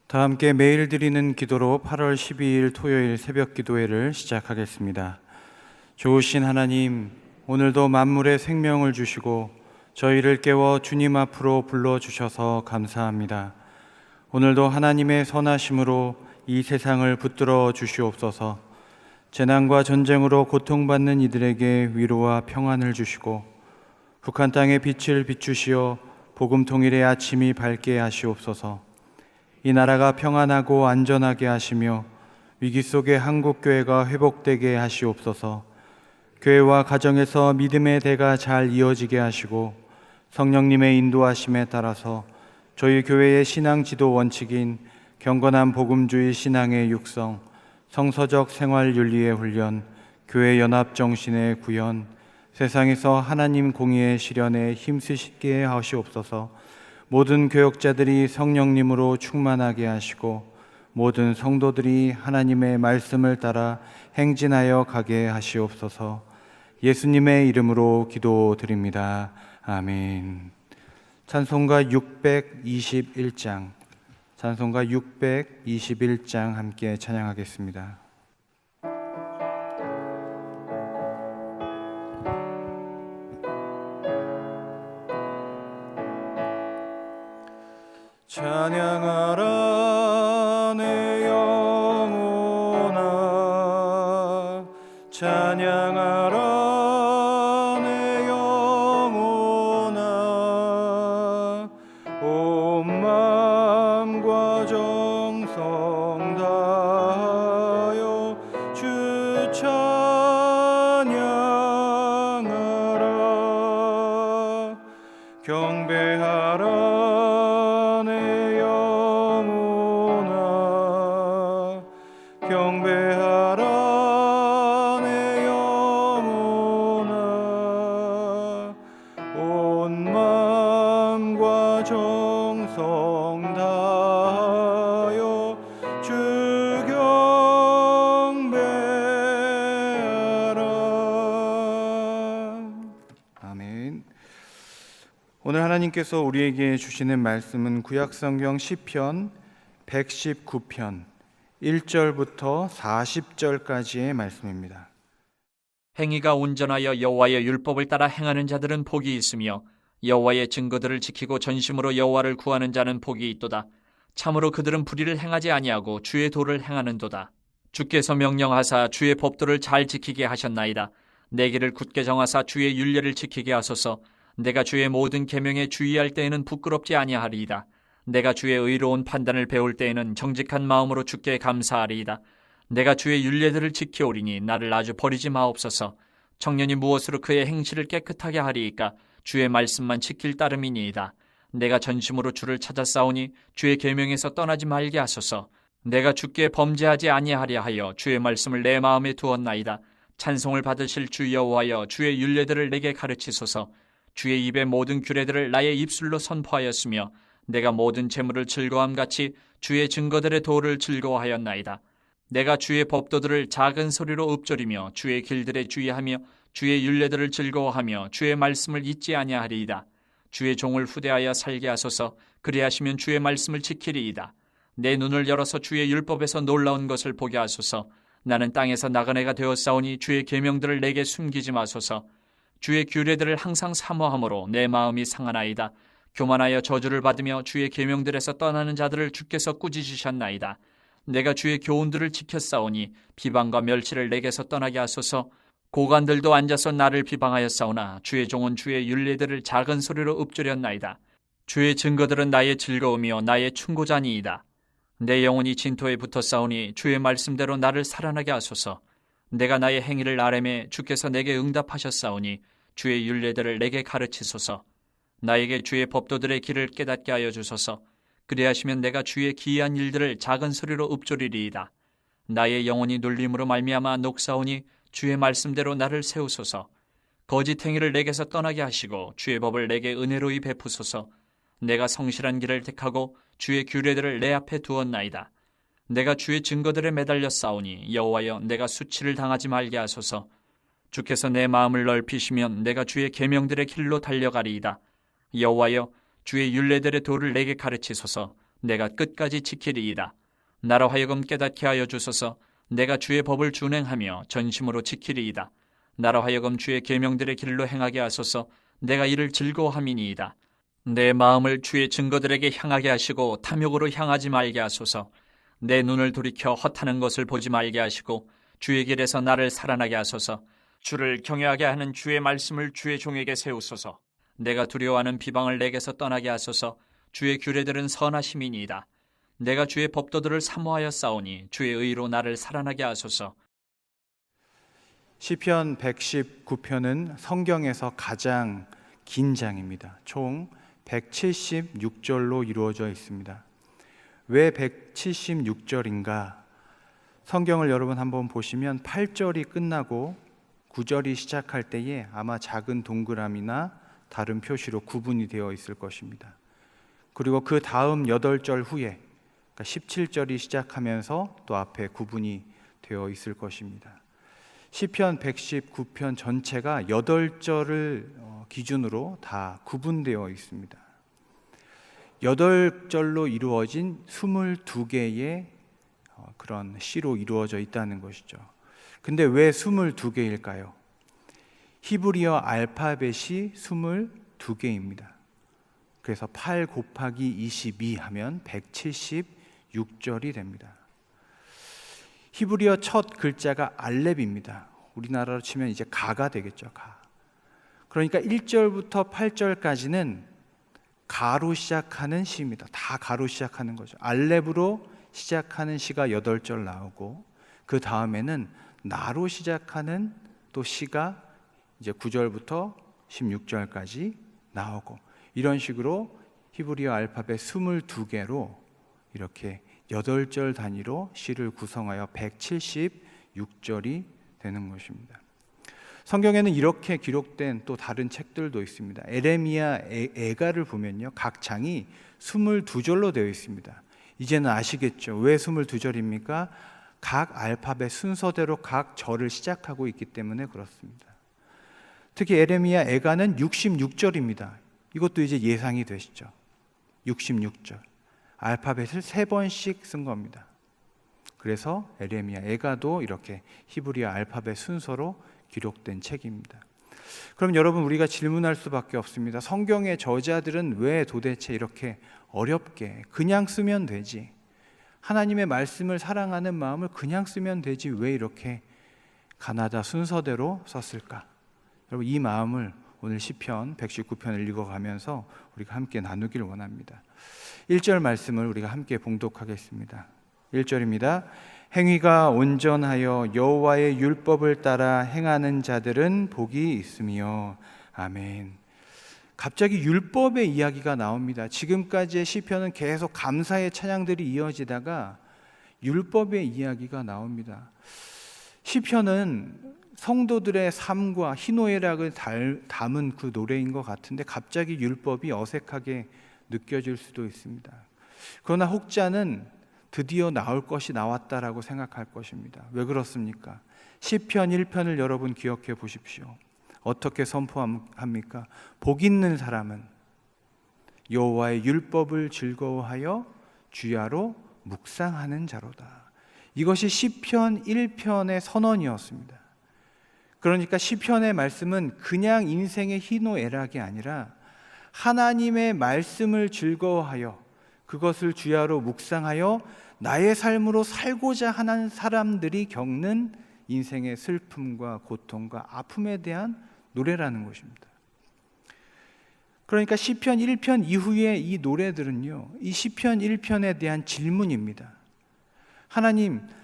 다 함께 매일 드리는 기도로 8월 12일 토요일 새벽 기도회를 시작하겠습니다. 좋으신 하나님, 오늘도 만물에 생명을 주시고 저희를 깨워 주님 앞으로 불러주셔서 감사합니다. 오늘도 하나님의 선하심으로 이 세상을 붙들어 주시옵소서. 재난과 전쟁으로 고통받는 이들에게 위로와 평안을 주시고 북한 땅에 빛을 비추시어 복음 통일의 아침이 밝게 하시옵소서. 이 나라가 평안하고 안전하게 하시며 위기 속에 한국교회가 회복되게 하시옵소서. 교회와 가정에서 믿음의 대가 잘 이어지게 하시고 성령님의 인도하심에 따라서 저희 교회의 신앙 지도 원칙인 경건한 복음주의 신앙의 육성, 성서적 생활 윤리의 훈련, 교회 연합 정신의 구현, 세상에서 하나님 공의의 실현에 힘쓰시게 하시옵소서. 모든 교역자들이 성령님으로 충만하게 하시고 모든 성도들이 하나님의 말씀을 따라 행진하여 가게 하시옵소서. 예수님의 이름으로 기도드립니다. 아멘. 찬송가 621장, 찬송가 621장 함께 찬양하겠습니다. 찬양하라 내 영혼아, 찬양하라 내 영혼아, 온 마음과 정성 다하여 주 찬양하라. 경배하라 경배하라 내 영혼아, 온 마음과 정성 다하여 주 경배하라. 아멘. 오늘 하나님께서 우리에게 주시는 말씀은 구약성경 시편 119편 1절부터 40절까지의 말씀입니다. 행위가 온전하여 여호와의 율법을 따라 행하는 자들은 복이 있으며 여호와의 증거들을 지키고 전심으로 여호와를 구하는 자는 복이 있도다. 참으로 그들은 불의를 행하지 아니하고 주의 도를 행하는도다. 주께서 명령하사 주의 법도를 잘 지키게 하셨나이다. 내 길을 굳게 정하사 주의 율례를 지키게 하소서. 내가 주의 모든 계명에 주의할 때에는 부끄럽지 아니하리이다. 내가 주의 의로운 판단을 배울 때에는 정직한 마음으로 주께 감사하리이다. 내가 주의 율례들을 지켜오리니 나를 아주 버리지 마옵소서. 청년이 무엇으로 그의 행실을 깨끗하게 하리이까? 주의 말씀만 지킬 따름이니이다. 내가 전심으로 주를 찾아싸우니 주의 계명에서 떠나지 말게 하소서. 내가 주께 범죄하지 아니하려 하여 주의 말씀을 내 마음에 두었나이다. 찬송을 받으실 주 여호와여, 주의 율례들을 내게 가르치소서. 주의 입의 모든 규례들을 나의 입술로 선포하였으며 내가 모든 재물을 즐거움같이 주의 증거들의 도를 즐거워하였나이다. 내가 주의 법도들을 작은 소리로 읊조리며 주의 길들에 주의하며 주의 율례들을 즐거워하며 주의 말씀을 잊지 아니하리이다. 주의 종을 후대하여 살게 하소서. 그리하시면 주의 말씀을 지키리이다. 내 눈을 열어서 주의 율법에서 놀라운 것을 보게 하소서. 나는 땅에서 나그네가 되었사오니 주의 계명들을 내게 숨기지 마소서. 주의 규례들을 항상 사모함으로 내 마음이 상하나이다. 교만하여 저주를 받으며 주의 계명들에서 떠나는 자들을 주께서 꾸짖으셨나이다. 내가 주의 교훈들을 지켰사오니 비방과 멸치를 내게서 떠나게 하소서. 고관들도 앉아서 나를 비방하였사오나 주의 종은 주의 율례들을 작은 소리로 읊조렸나이다. 주의 증거들은 나의 즐거움이요 나의 충고자니이다. 내 영혼이 진토에 붙었사오니 주의 말씀대로 나를 살아나게 하소서. 내가 나의 행위를 아뢰매 주께서 내게 응답하셨사오니 주의 율례들을 내게 가르치소서. 나에게 주의 법도들의 길을 깨닫게 하여 주소서. 그리하시면 내가 주의 기이한 일들을 작은 소리로 읊조리리이다. 나의 영혼이 눌림으로 말미암아 녹사오니 주의 말씀대로 나를 세우소서. 거짓 행위를 내게서 떠나게 하시고 주의 법을 내게 은혜로이 베푸소서. 내가 성실한 길을 택하고 주의 규례들을 내 앞에 두었나이다. 내가 주의 증거들에 매달려 싸우니 여호와여, 내가 수치를 당하지 말게 하소서. 주께서 내 마음을 넓히시면 내가 주의 계명들의 길로 달려가리이다. 여호와여, 주의 율례들의 도를 내게 가르치소서. 내가 끝까지 지키리이다. 나로 하여금 깨닫게 하여 주소서. 내가 주의 법을 준행하며 전심으로 지키리이다. 나로 하여금 주의 계명들의 길로 행하게 하소서. 내가 이를 즐거워함이니이다. 내 마음을 주의 증거들에게 향하게 하시고 탐욕으로 향하지 말게 하소서. 내 눈을 돌이켜 헛하는 것을 보지 말게 하시고 주의 길에서 나를 살아나게 하소서. 주를 경외하게 하는 주의 말씀을 주의 종에게 세우소서. 내가 두려워하는 비방을 내게서 떠나게 하소서. 주의 규례들은 선하심이니이다. 내가 주의 법도들을 사모하여 싸우니 주의 의로 나를 살아나게 하소서. 시편 119편은 성경에서 가장 긴 장입니다. 총 176절로 이루어져 있습니다. 왜 176절인가? 성경을 여러분 한번 보시면 8절이 끝나고 9절이 시작할 때에 아마 작은 동그라미나 다른 표시로 구분이 되어 있을 것입니다. 그리고 그 다음 8절 후에, 그러니까 17절이 시작하면서 또 앞에 구분이 되어 있을 것입니다. 시편 119편 전체가 8절을 기준으로 다 구분되어 있습니다. 8절로 이루어진 22개의 그런 시로 이루어져 있다는 것이죠. 근데 왜 22개일까요? 히브리어 알파벳이 22개입니다. 그래서 8 곱하기 22 하면 176절이 됩니다. 히브리어 첫 글자가 알렙입니다. 우리나라로 치면 이제 가가 되겠죠. 가. 그러니까 1절부터 8절까지는 가로 시작하는 시입니다. 다 가로 시작하는 거죠. 알렙으로 시작하는 시가 8절 나오고 그 다음에는 나로 시작하는 또 시가 이제 9절부터 16절까지 나오고 이런 식으로 히브리어 알파벳 22개로 이렇게 8절 단위로 시를 구성하여 176절이 되는 것입니다. 성경에는 이렇게 기록된 또 다른 책들도 있습니다. 에레미야, 에가를 보면요, 각 장이 22절로 되어 있습니다. 이제는 아시겠죠? 왜 22절입니까? 각 알파벳 순서대로 각 절을 시작하고 있기 때문에 그렇습니다. 특히 에레미야, 에가는 66절입니다. 이것도 이제 예상이 되시죠? 66절. 알파벳을 3번씩 쓴 겁니다. 그래서 에레미야, 에가도 이렇게 히브리어 알파벳 순서로 기록된 책입니다. 그럼 여러분, 우리가 질문할 수밖에 없습니다. 성경의 저자들은 왜 도대체 이렇게 어렵게 그냥 쓰면 되지, 하나님의 말씀을 사랑하는 마음을 그냥 쓰면 되지, 왜 이렇게 가나다 순서대로 썼을까? 여러분, 이 마음을 오늘 시편 119편을 읽어가면서 우리가 함께 나누길 원합니다. 1절 말씀을 우리가 함께 봉독하겠습니다. 1절입니다. 행위가 온전하여 여호와의 율법을 따라 행하는 자들은 복이 있으며. 아멘. 갑자기 율법의 이야기가 나옵니다. 지금까지의 시편은 계속 감사의 찬양들이 이어지다가 율법의 이야기가 나옵니다. 시편은 성도들의 삶과 희노애락을 담은 그 노래인 것 같은데 갑자기 율법이 어색하게 느껴질 수도 있습니다. 그러나 혹자는 드디어 나올 것이 나왔다라고 생각할 것입니다. 왜 그렇습니까? 시편 1편을 여러분 기억해 보십시오. 어떻게 선포합니까? 복 있는 사람은 여호와의 율법을 즐거워하여 주야로 묵상하는 자로다. 이것이 시편 1편의 선언이었습니다. 그러니까 시편의 말씀은 그냥 인생의 희노애락이 아니라 하나님의 말씀을 즐거워하여 그것을 주야로 묵상하여 나의 삶으로 살고자 하는 사람들이 겪는 인생의 슬픔과 고통과 아픔에 대한 노래라는 것입니다. 그러니까 시편 1편 이후의 이 노래들은요, 이 시편 1편에 대한 질문입니다.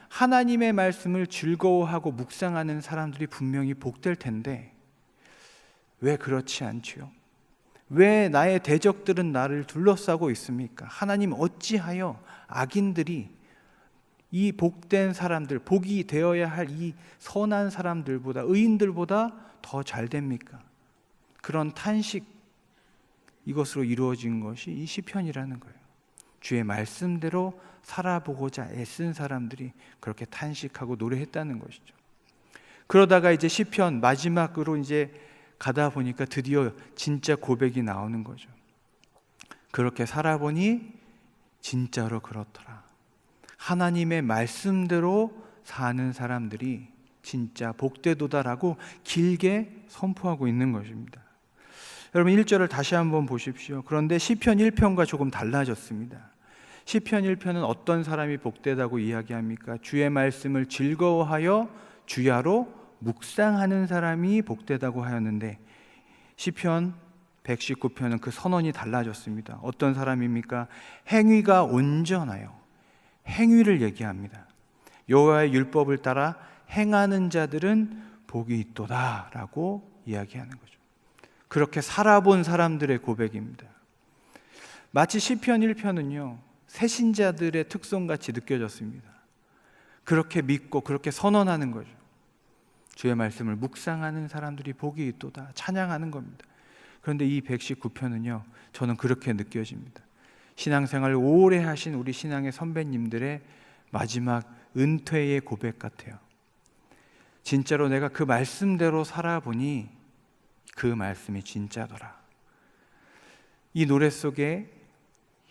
하나님의 말씀을 즐거워하고 묵상하는 사람들이 분명히 복될 텐데 왜 그렇지 않지요? 왜 나의 대적들은 나를 둘러싸고 있습니까? 하나님, 어찌하여 악인들이 이 복된 사람들, 복이 되어야 할 이 선한 사람들보다, 의인들보다 더 잘 됩니까? 그런 탄식, 이것으로 이루어진 것이 이 시편이라는 거예요. 주의 말씀대로 살아보고자 애쓴 사람들이 그렇게 탄식하고 노래했다는 것이죠. 그러다가 이제 시편 마지막으로 이제 가다 보니까 드디어 진짜 고백이 나오는 거죠. 그렇게 살아보니 진짜로 그렇더라. 하나님의 말씀대로 사는 사람들이 진짜 복되도다라고 길게 선포하고 있는 것입니다. 여러분 1절을 다시 한번 보십시오. 그런데 시편 1편과 조금 달라졌습니다. 시편 1편은 어떤 사람이 복되다고 이야기합니까? 주의 말씀을 즐거워하여 주야로 묵상하는 사람이 복되다고 하였는데 시편 119편은 그 선언이 달라졌습니다. 어떤 사람입니까? 행위가 온전하여, 행위를 얘기합니다. 여호와의 율법을 따라 행하는 자들은 복이 있도다 라고 이야기하는 거죠. 그렇게 살아본 사람들의 고백입니다. 마치 시편 1편은요 새신자들의 특성같이 느껴졌습니다. 그렇게 믿고 그렇게 선언하는 거죠. 주의 말씀을 묵상하는 사람들이 복이 있도다, 찬양하는 겁니다. 그런데 이 119편은요 저는 그렇게 느껴집니다. 신앙생활을 오래 하신 우리 신앙의 선배님들의 마지막 은퇴의 고백 같아요. 진짜로 내가 그 말씀대로 살아보니 그 말씀이 진짜더라. 이 노래 속에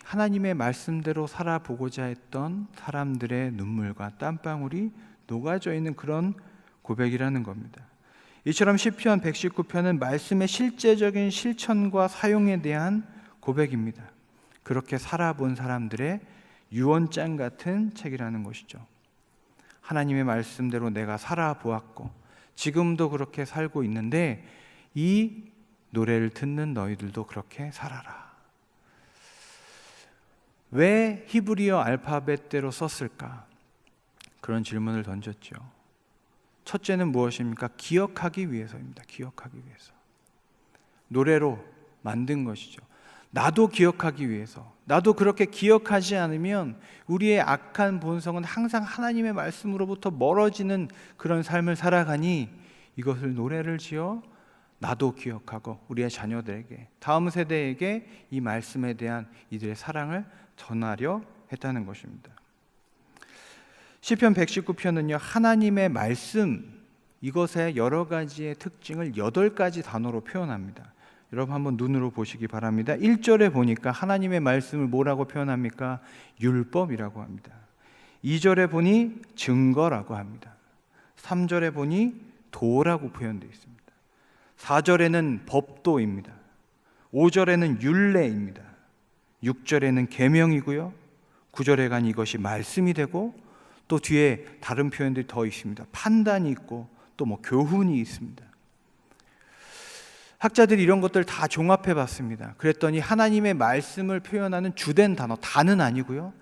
하나님의 말씀대로 살아보고자 했던 사람들의 눈물과 땀방울이 녹아져 있는 그런 고백이라는 겁니다. 이처럼 시편 119편은 말씀의 실제적인 실천과 사용에 대한 고백입니다. 그렇게 살아본 사람들의 유언장 같은 책이라는 것이죠. 하나님의 말씀대로 내가 살아보았고 지금도 그렇게 살고 있는데 이 노래를 듣는 너희들도 그렇게 살아라. 왜 히브리어 알파벳대로 썼을까? 그런 질문을 던졌죠. 첫째는 무엇입니까? 기억하기 위해서입니다. 기억하기 위해서. 노래로 만든 것이죠. 나도 기억하기 위해서. 나도 그렇게 기억하지 않으면 우리의 악한 본성은 항상 하나님의 말씀으로부터 멀어지는 그런 삶을 살아가니 이것을 노래를 지어 나도 기억하고 우리의 자녀들에게, 다음 세대에게 이 말씀에 대한 이들의 사랑을 전하려 했다는 것입니다. 시편 119편은요 하나님의 말씀, 이것의 여러 가지의 특징을 8가지 단어로 표현합니다. 여러분 한번 눈으로 보시기 바랍니다. 1절에 보니까 하나님의 말씀을 뭐라고 표현합니까? 율법이라고 합니다. 2절에 보니 증거라고 합니다. 3절에 보니 도라고 표현되어 있습니다. 4절에는 법도입니다. 5절에는 율례입니다. 6절에는 계명이고요. 9절에 간 이것이 말씀이 되고 또 뒤에 다른 표현들이 더 있습니다. 판단이 있고 또 교훈이 있습니다. 학자들이 이런 것들 다 종합해 봤습니다. 그랬더니 하나님의 말씀을 표현하는 주된 단어, 다는 아니고요.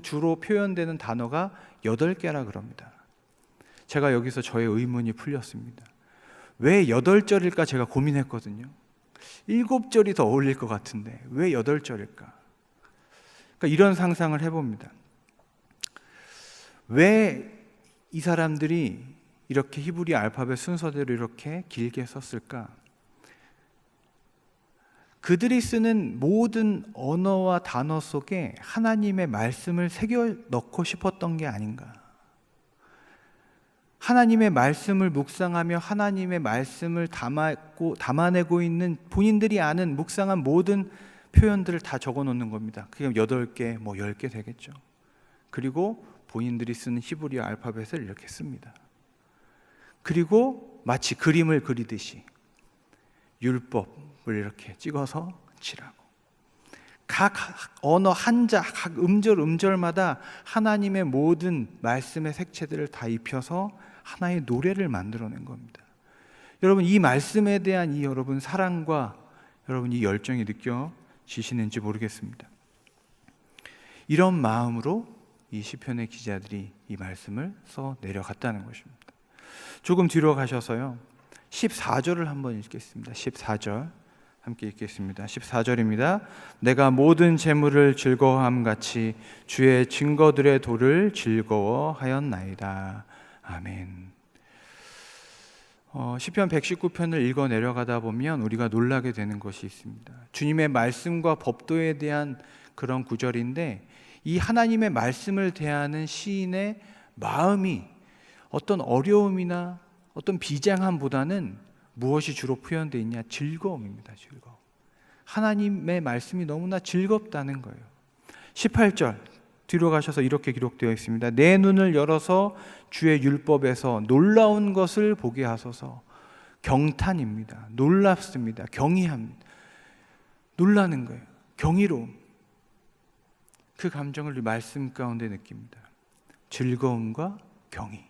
주로 표현되는 단어가 8개라 그럽니다. 제가 여기서 저의 의문이 풀렸습니다. 왜 8절일까 제가 고민했거든요. 7절이 더 어울릴 것 같은데 왜 8절일까? 그러니까 이런 상상을 해봅니다. 왜 이 사람들이 이렇게 히브리 알파벳 순서대로 이렇게 길게 썼을까? 그들이 쓰는 모든 언어와 단어 속에 하나님의 말씀을 새겨 넣고 싶었던 게 아닌가? 하나님의 말씀을 묵상하며 하나님의 말씀을 담아내고 있는 본인들이 아는 묵상한 모든 표현들을 다 적어 놓는 겁니다. 그게 8개, 10개 되겠죠. 그리고 본인들이 쓰는 히브리어 알파벳을 이렇게 씁니다. 그리고 마치 그림을 그리듯이 율법을 이렇게 찍어서 칠하고 각 언어 한자, 각 음절마다 하나님의 모든 말씀의 색채들을 다 입혀서 하나의 노래를 만들어낸 겁니다. 여러분 이 말씀에 대한 이 여러분 사랑과 여러분 이 열정이 느껴지시는지 모르겠습니다. 이런 마음으로 이 시편의 기자들이 이 말씀을 써 내려갔다는 것입니다. 조금 뒤로 가셔서요 14절을 한번 읽겠습니다. 14절 함께 읽겠습니다. 14절입니다. 내가 모든 재물을 즐거워함 같이 주의 증거들의 도를 즐거워하였나이다. 아멘. 시편 119편을 읽어 내려가다 보면 우리가 놀라게 되는 것이 있습니다. 주님의 말씀과 법도에 대한 그런 구절인데 이 하나님의 말씀을 대하는 시인의 마음이 어떤 어려움이나 어떤 비장함보다는 무엇이 주로 표현되어 있냐? 즐거움입니다. 즐거움. 하나님의 말씀이 너무나 즐겁다는 거예요. 18절 뒤로 가셔서 이렇게 기록되어 있습니다. 내 눈을 열어서 주의 율법에서 놀라운 것을 보게 하소서. 경탄입니다. 놀랍습니다. 경이합니다. 놀라는 거예요. 경이로움. 그 감정을 이 말씀 가운데 느낍니다. 즐거움과 경이.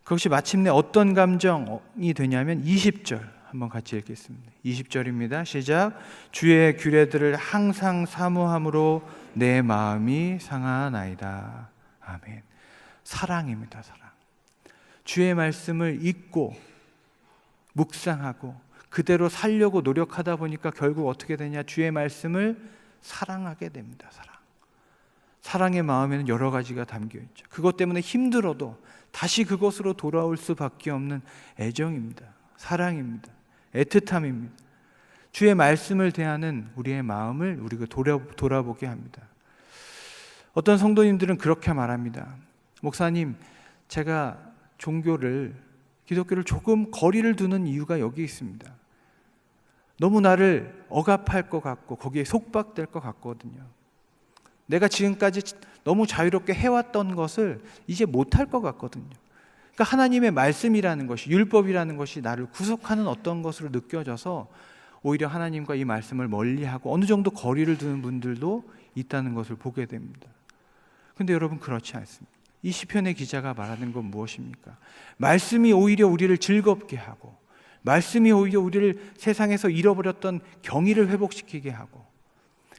그것이 마침내 어떤 감정이 되냐면 20절 한번 같이 읽겠습니다. 20절입니다. 시작. 주의 규례들을 항상 사모함으로 내 마음이 상하나이다. 아멘. 사랑입니다. 사랑. 주의 말씀을 읽고 묵상하고 그대로 살려고 노력하다 보니까 결국 어떻게 되냐? 주의 말씀을 사랑하게 됩니다. 사랑. 사랑의 마음에는 여러 가지가 담겨 있죠. 그것 때문에 힘들어도 다시 그것으로 돌아올 수밖에 없는 애정입니다. 사랑입니다. 애틋함입니다. 주의 말씀을 대하는 우리의 마음을 우리가 돌아보게 합니다. 어떤 성도님들은 그렇게 말합니다. 목사님, 제가 기독교를 조금 거리를 두는 이유가 여기 있습니다. 너무 나를 억압할 것 같고 거기에 속박될 것 같거든요. 내가 지금까지 너무 자유롭게 해왔던 것을 이제 못할 것 같거든요. 그러니까 하나님의 말씀이라는 것이, 율법이라는 것이 나를 구속하는 어떤 것으로 느껴져서 오히려 하나님과 이 말씀을 멀리하고 어느 정도 거리를 두는 분들도 있다는 것을 보게 됩니다. 그런데 여러분, 그렇지 않습니다. 이 시편의 기자가 말하는 건 무엇입니까? 말씀이 오히려 우리를 즐겁게 하고, 말씀이 오히려 우리를 세상에서 잃어버렸던 경의를 회복시키게 하고,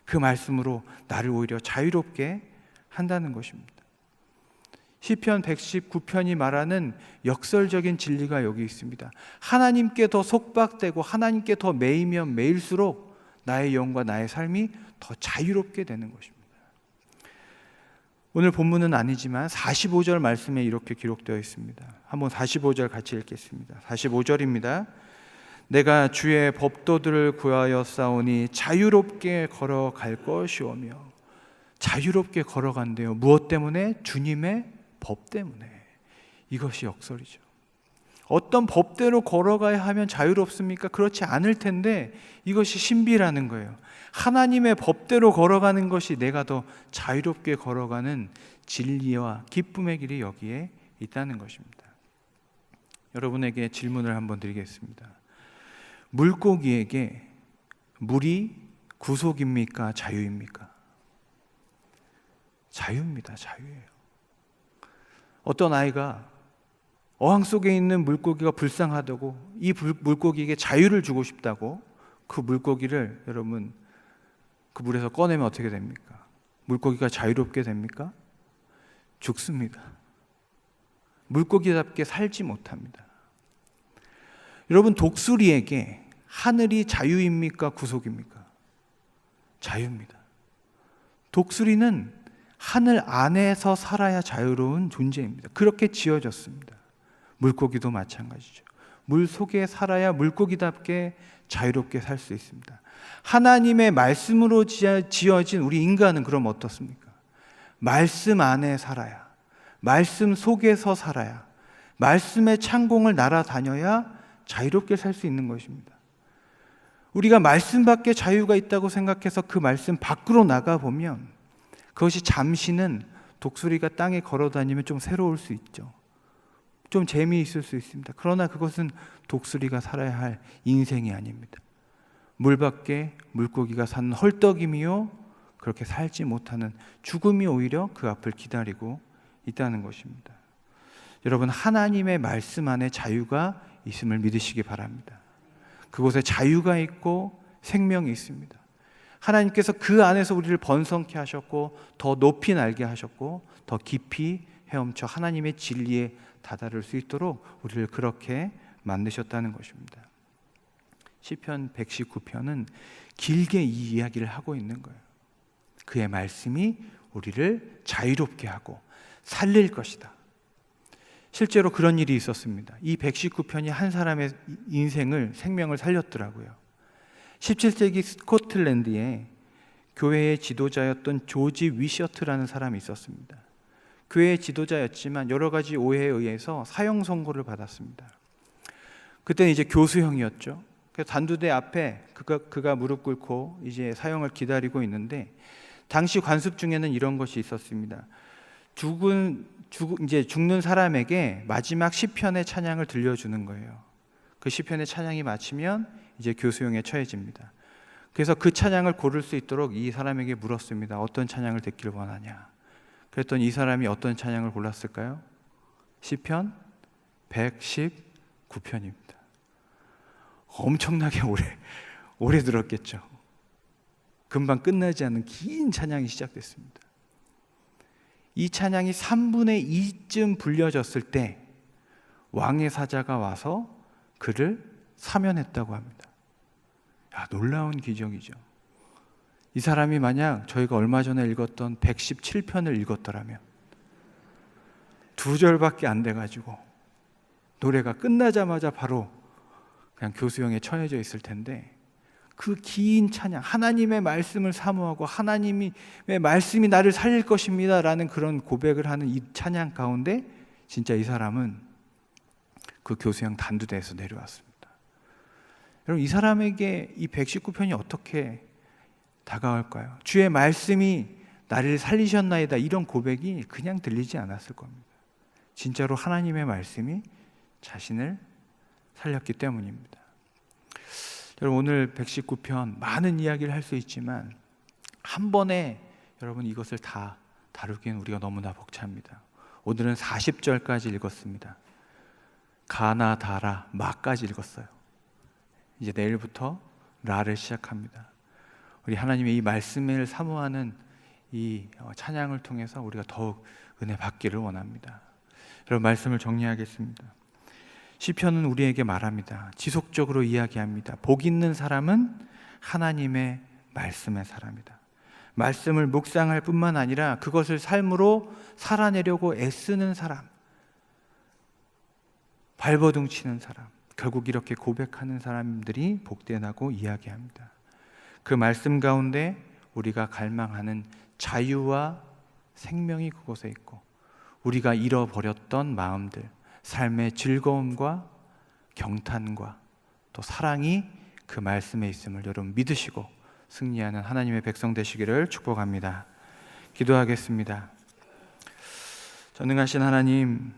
그 말씀으로 나를 오히려 자유롭게 한다는 것입니다. 시편 119편이 말하는 역설적인 진리가 여기 있습니다. 하나님께 더 속박되고 하나님께 더 매이면 매일수록 나의 영과 나의 삶이 더 자유롭게 되는 것입니다. 오늘 본문은 아니지만 45절 말씀에 이렇게 기록되어 있습니다. 한번 45절 같이 읽겠습니다. 45절입니다. 내가 주의 법도들을 구하여 싸우니 자유롭게 걸어갈 것이오며. 자유롭게 걸어간대요. 무엇 때문에? 주님의 법 때문에. 이것이 역설이죠. 어떤 법대로 걸어가야 하면 자유롭습니까? 그렇지 않을 텐데 이것이 신비라는 거예요. 하나님의 법대로 걸어가는 것이 내가 더 자유롭게 걸어가는 진리와 기쁨의 길이 여기에 있다는 것입니다. 여러분에게 질문을 한번 드리겠습니다. 물고기에게 물이 구속입니까? 자유입니까? 자유입니다. 자유예요. 어떤 아이가 어항 속에 있는 물고기가 불쌍하다고 이 물고기에게 자유를 주고 싶다고 그 물고기를 여러분 그 물에서 꺼내면 어떻게 됩니까? 물고기가 자유롭게 됩니까? 죽습니다. 물고기답게 살지 못합니다. 여러분, 독수리에게 하늘이 자유입니까? 구속입니까? 자유입니다. 독수리는 하늘 안에서 살아야 자유로운 존재입니다. 그렇게 지어졌습니다. 물고기도 마찬가지죠. 물 속에 살아야 물고기답게 자유롭게 살 수 있습니다. 하나님의 말씀으로 지어진 우리 인간은 그럼 어떻습니까? 말씀 안에 살아야, 말씀 속에서 살아야, 말씀의 창공을 날아다녀야 자유롭게 살 수 있는 것입니다. 우리가 말씀 밖에 자유가 있다고 생각해서 그 말씀 밖으로 나가보면 그것이 잠시는 독수리가 땅에 걸어다니면 좀 새로울 수 있죠. 좀 재미있을 수 있습니다. 그러나 그것은 독수리가 살아야 할 인생이 아닙니다. 물 밖에 물고기가 사는 헐떡임이요, 그렇게 살지 못하는 죽음이 오히려 그 앞을 기다리고 있다는 것입니다. 여러분, 하나님의 말씀 안에 자유가 있음을 믿으시기 바랍니다. 그곳에 자유가 있고 생명이 있습니다. 하나님께서 그 안에서 우리를 번성케 하셨고 더 높이 날게 하셨고 더 깊이 헤엄쳐 하나님의 진리에 다다를 수 있도록 우리를 그렇게 만드셨다는 것입니다. 시편 119편은 길게 이 이야기를 하고 있는 거예요. 그의 말씀이 우리를 자유롭게 하고 살릴 것이다. 실제로 그런 일이 있었습니다. 이 119편이 한 사람의 생명을 살렸더라고요. 17세기 스코틀랜드에 교회의 지도자였던 조지 위셔트라는 사람이 있었습니다. 교회의 지도자였지만 여러 가지 오해에 의해서 사형 선고를 받았습니다. 그때는 이제 교수형이었죠. 그래서 단두대 앞에 그가 무릎 꿇고 이제 사형을 기다리고 있는데, 당시 관습 중에는 이런 것이 있었습니다. 이제 죽는 사람에게 마지막 시편의 찬양을 들려주는 거예요. 그 시편의 찬양이 마치면 이제 교수형에 처해집니다. 그래서 그 찬양을 고를 수 있도록 이 사람에게 물었습니다. 어떤 찬양을 듣길 원하냐? 그랬더니 이 사람이 어떤 찬양을 골랐을까요? 시편 119편입니다. 엄청나게 오래 들었겠죠. 금방 끝나지 않는 긴 찬양이 시작됐습니다. 이 찬양이 3분의 2쯤 불려졌을 때 왕의 사자가 와서 그를 사면했다고 합니다. 야, 놀라운 기적이죠. 이 사람이 만약 저희가 얼마 전에 읽었던 117편을 읽었더라면 2절밖에 안 돼가지고 노래가 끝나자마자 바로 그냥 교수형에 처해져 있을 텐데, 그 긴 찬양, 하나님의 말씀을 사모하고 하나님의 말씀이 나를 살릴 것입니다 라는 그런 고백을 하는 이 찬양 가운데 진짜 이 사람은 그 교수형 단두대에서 내려왔습니다. 여러분, 이 사람에게 이 119편이 어떻게 다가올까요? 주의 말씀이 나를 살리셨나이다, 이런 고백이 그냥 들리지 않았을 겁니다. 진짜로 하나님의 말씀이 자신을 살렸기 때문입니다. 여러분, 오늘 119편 많은 이야기를 할 수 있지만 한 번에 여러분 이것을 다 다루기엔 우리가 너무나 벅찹니다. 오늘은 40절까지 읽었습니다. 가나, 다라, 마까지 읽었어요. 이제 내일부터 라를 시작합니다. 우리 하나님의 이 말씀을 사모하는 이 찬양을 통해서 우리가 더욱 은혜 받기를 원합니다. 여러분, 말씀을 정리하겠습니다. 시편은 우리에게 말합니다. 지속적으로 이야기합니다. 복 있는 사람은 하나님의 말씀의 사람이다. 말씀을 묵상할 뿐만 아니라 그것을 삶으로 살아내려고 애쓰는 사람, 발버둥 치는 사람, 결국 이렇게 고백하는 사람들이 복되다고 이야기합니다. 그 말씀 가운데 우리가 갈망하는 자유와 생명이 그곳에 있고, 우리가 잃어버렸던 마음들, 삶의 즐거움과 경탄과 또 사랑이 그 말씀에 있음을 여러분 믿으시고 승리하는 하나님의 백성 되시기를 축복합니다. 기도하겠습니다. 전능하신 하나님,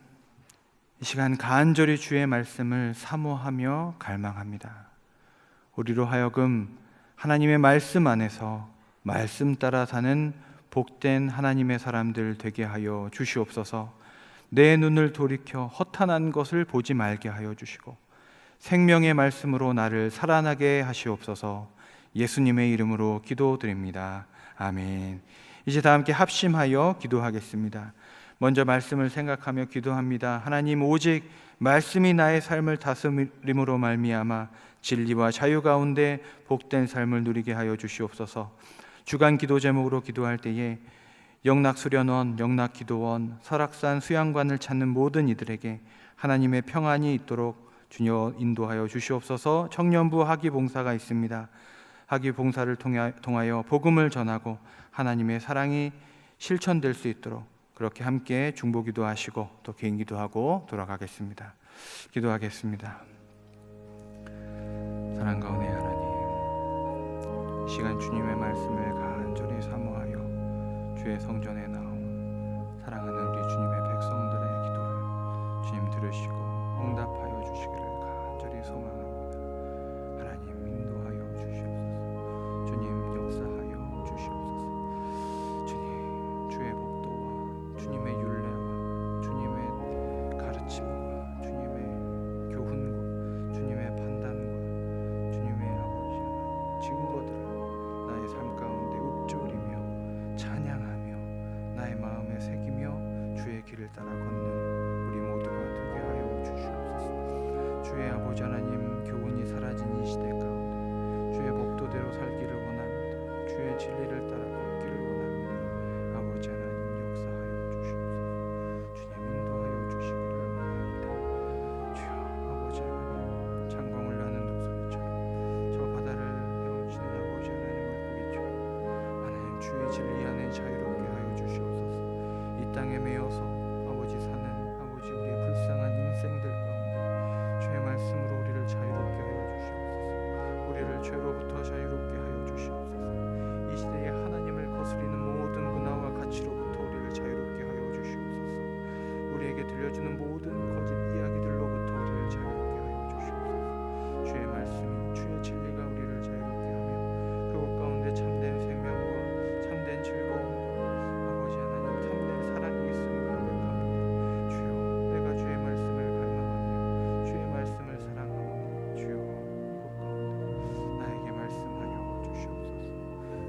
이 시간 간절히 주의 말씀을 사모하며 갈망합니다. 우리로 하여금 하나님의 말씀 안에서 말씀 따라 사는 복된 하나님의 사람들 되게 하여 주시옵소서. 내 눈을 돌이켜 허탄한 것을 보지 말게 하여 주시고 생명의 말씀으로 나를 살아나게 하시옵소서. 예수님의 이름으로 기도드립니다. 아멘. 이제 다 함께 합심하여 기도하겠습니다. 먼저 말씀을 생각하며 기도합니다. 하나님, 오직 말씀이 나의 삶을 다스림으로 말미암아 진리와 자유 가운데 복된 삶을 누리게 하여 주시옵소서. 주간 기도 제목으로 기도할 때에 영락수련원, 영락기도원, 설악산 수양관을 찾는 모든 이들에게 하나님의 평안이 있도록 주여 인도하여 주시옵소서. 청년부 학위봉사가 있습니다. 학위봉사를 통하여 복음을 전하고 하나님의 사랑이 실천될 수 있도록 그렇게 함께 중보기도 하시고 또 개인기도 하고 돌아가겠습니다. 기도하겠습니다. 사랑 가운데 하나님, 시간 주님의 말씀을 간절히 사모하여 주의 성전에 나온 사랑하는 우리 주님의 백성들의 기도를 주님 들으시고 응답하여 주시기를 간절히 소망합니다. 하나님, 인도하여 주시옵소서. 주님, 역사하여 주시옵소서. 주님, 주의 복도와 주님의 율례와 주님의 가르침과 주님의 교훈과 주님의 판단과 주님의 아버지 증거들을 나의 삶 가운데 읊조리며 찬양하며 나의 마음에 새기며 주의 길을 따라 걷는 우리 모두가 되게 하여 주시옵소서. 주의 아버지 하나님, 교훈이 사라진 이 시대 가운데 주의 법도대로 살기를 원합니다. 주의 진리를 따라 걷기를 원합니다. 아버지 하나님, 역사하여 주시옵소서. 주님, 인도하여 주시기를 원합니다. 주여 아버지 하나님, 창공을 나는 독수리처럼 저 바다를 헤엄치는 아버지 하나님을 보기처럼 하나님, 주의 진리 안에 자유롭게 하여 주시옵소서. 이 땅에 매여서 아버지 사는 아버지 우리의 불쌍한 인생들 가운데 주의 말씀으로 우리를 자유롭게 하여 주시옵소서. 죄로부터 자유롭게 하여 주시옵소서. 이 시대에 하나님을 거스리는 모든 문화와 가치로부터 우리를 자유롭게 하여 주시옵소서. 우리에게 들려주는 모든 거짓 이야기들로부터 우리를 자유롭게 하여 주시옵소서. 주의 말씀이 주의 진리가 우리를 자유롭게 하며 그곳 가운데 참된 생명과 참된 즐거움과 아버지 하나님 참된 사랑이 있음을 고백합니다. 주여, 내가 주의 말씀을 갈망하며 주의 말씀을 사랑하오니 주여, 이곳 가운데 나에게 말씀하여 주시옵소서.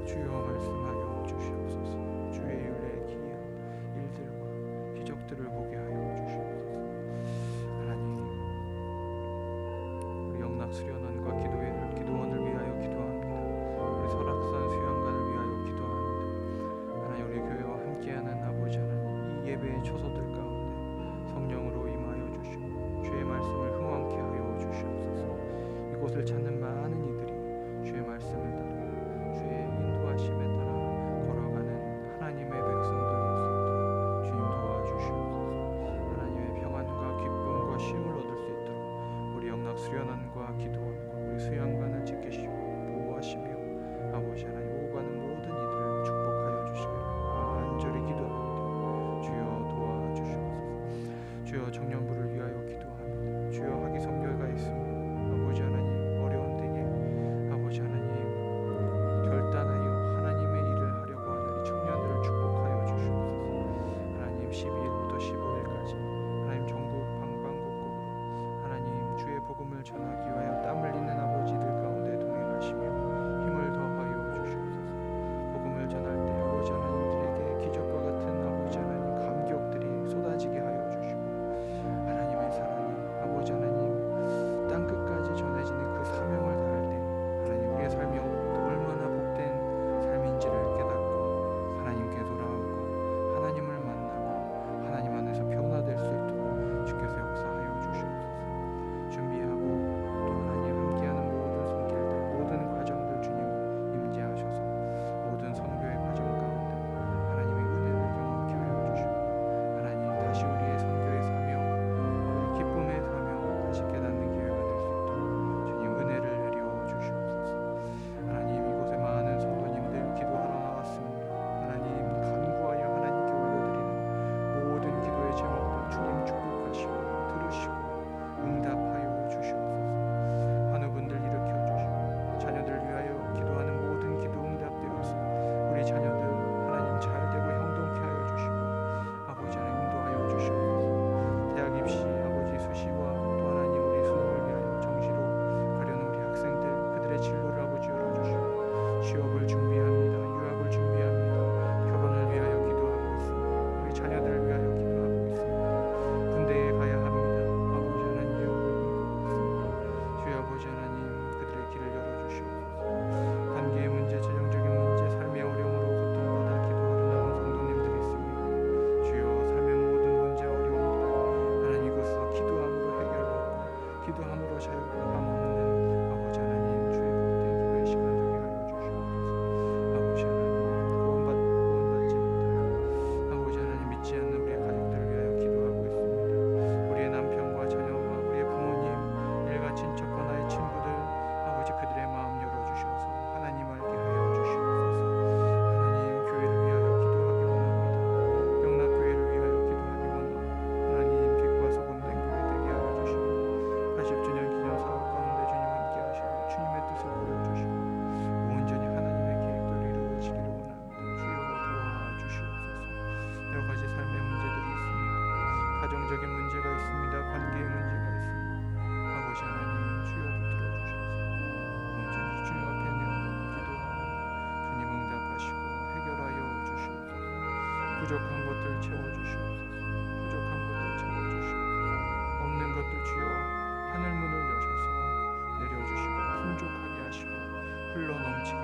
주여, 말씀하여 주시옵소서. 주의 윤례의 기이한 일들과 기적들을 보게 하여 주시옵소서. 하나님, 우리 영락 수련원과 기도원을 위하여 기도합니다. 우리 설악산 수양관을 위하여 기도합니다. 하나님, 우리 교회와 함께하는 아버지 하나님, 이 예배의 초소들 가운데 성령으로 임하여 주시고 주의 말씀을 흥왕케 하여 주시옵소서. 이곳을 찾는 많은 이들이 주의 말씀을 따라 주의 인도하심에 따라 걸어가는 하나님의 백성들이 있습니다. 주님 도와주시옵소서. 하나님의 평안과 기쁨과 쉼을 얻을 수 있도록 우리 영락 수련원과 기도원과 우리 수양관을 지키시고 보호하시며 아버지 하나님, 오고 가는 모든 이들을 축복하여 주시기를 간절히 기도합니다. 주여, 도와주시옵소서. 주여, 청년부를 위하여 기도합니다. 주여, 학위 성교회가 있습니다. 아버지 하나님, 어려운 때에 아버지 하나님 결단하여 하나님의 일을 하려고 하는 이 청년들을 축복하여 주시옵소서. 하나님, 12일부터 15일까지 하나님 전국 방방곡곡으로 하나님 주의 복음을 전하기 위하여 땀 흘리는 아버지들 가운데 동행하시며 힘을 더하여 주시옵소서. 복음을 전할 때 아버지 하나님들에게 기적과 같은 아버지 하나님 감격들이 쏟아지게 하여 주시고 하나님의 사랑이 아버지 하나님 땅 끝까지 전해지는 그 사명을 다할 때 하나님, 우리의 삶이 얼마나 복된 삶인지를 깨닫고 하나님께 돌아오고 하나님을 만나고 하나님 안에서 변화될 수 있도록 주께서 역사하여 주시옵소서. 준비하고 또 하나님 함께하는 모든 손길들, 모든 과정들 주님 임재하셔서 모든 선교의 과정 가운데 하나님의 은혜를 경험케 하여 주시고 하나님, 다시 우리의 선교의 사명, 우리 기쁨의 사명 다시 깨닫는 기회가 될 수 있도록 주님 은혜를 내려 주시옵소서. 하나님, 이곳에 많은 성도님들 기도하러 나왔습니다. 하나님, 간구하여 하나님께 올려드리는 모든 기도의 제목들 주님 축복하시고 들으시고 응답하여 주시옵소서. 환우분들 일으켜 주시고 자녀들 위하여 기도하는 모든 기도 응답되어서 우리 자녀들 하나님 잘 되고 형통케 하여 주시고 아버지 하나님 인도하여 주시옵소서. 대학 입시 아버지 수시와 또 하나님 우리 수능을 위하여 정시로 가려는 우리 학생들 그들의 진로를 아버지 열어주시고 취업을 준비합니다. 유학을 준비합니다. 결혼을 위하여 기도하고 있습니다. 우리 자녀들을 위하여 기도하고 있습니다. 군대에 가야 합니다. 아버지 하나님 유학을 꿈꾸고 있습니다. 주여 아버지 하나님, 그들의 길을 열어주시옵소서. 관계의 문제, 재정적인 문제, 삶의 어려움으로 고통받아 기도하러 나온 성도님들이 있습니다. 주여, 삶의 모든 문제, 어려움들 하나님 이곳에서 기도함으로 해결받고 기도함으로 자유함 얻는 아버지 하나님, 주의 복된 기도의 시간 되게 하여 주시옵소서. 아버지 하나님, 구원받지 못하여 아버지 하나님 믿지 않는 우리의 가족들을 위하여 기도하고 있습니다. 우리의 남편과 자녀와 우리의 부모님, 일가 친척과 나의 친구들 아버지, 그들의 마음 열어주셔서 하나님 알게 하여 주시옵소서. 하나님, 교회를 위하여 기도하기 원합니다. 영락교회를 위하여 기도하기 원합니다. 하나님, 빛과 소금 된 교회 되게 하여 주시고 80주년 기념 사업 가운데 주님 함께 하시고 주님의 뜻을 보여주시고 온전히 하나님의 계획대로 이루어지기를 원합니다. 주여, 도와주시옵소서. 여러 가지 삶의 문제들이 있습니다. 가정적인 문제가 있습니다. 관계의 문제가 있습니다. 아버지 하나님, 주여 붙들어 주셔서 온전히 주님 앞에 내어놓고 기도하고 주님 응답하시고 해결하여 주시옵소서. 부족한 것들 채워주시옵소서. 부족한 것들 채워주시옵소서. 없는 것들 주여 하늘 문을 여셔서 내려주시고 풍족하게 하시고 흘러 넘치게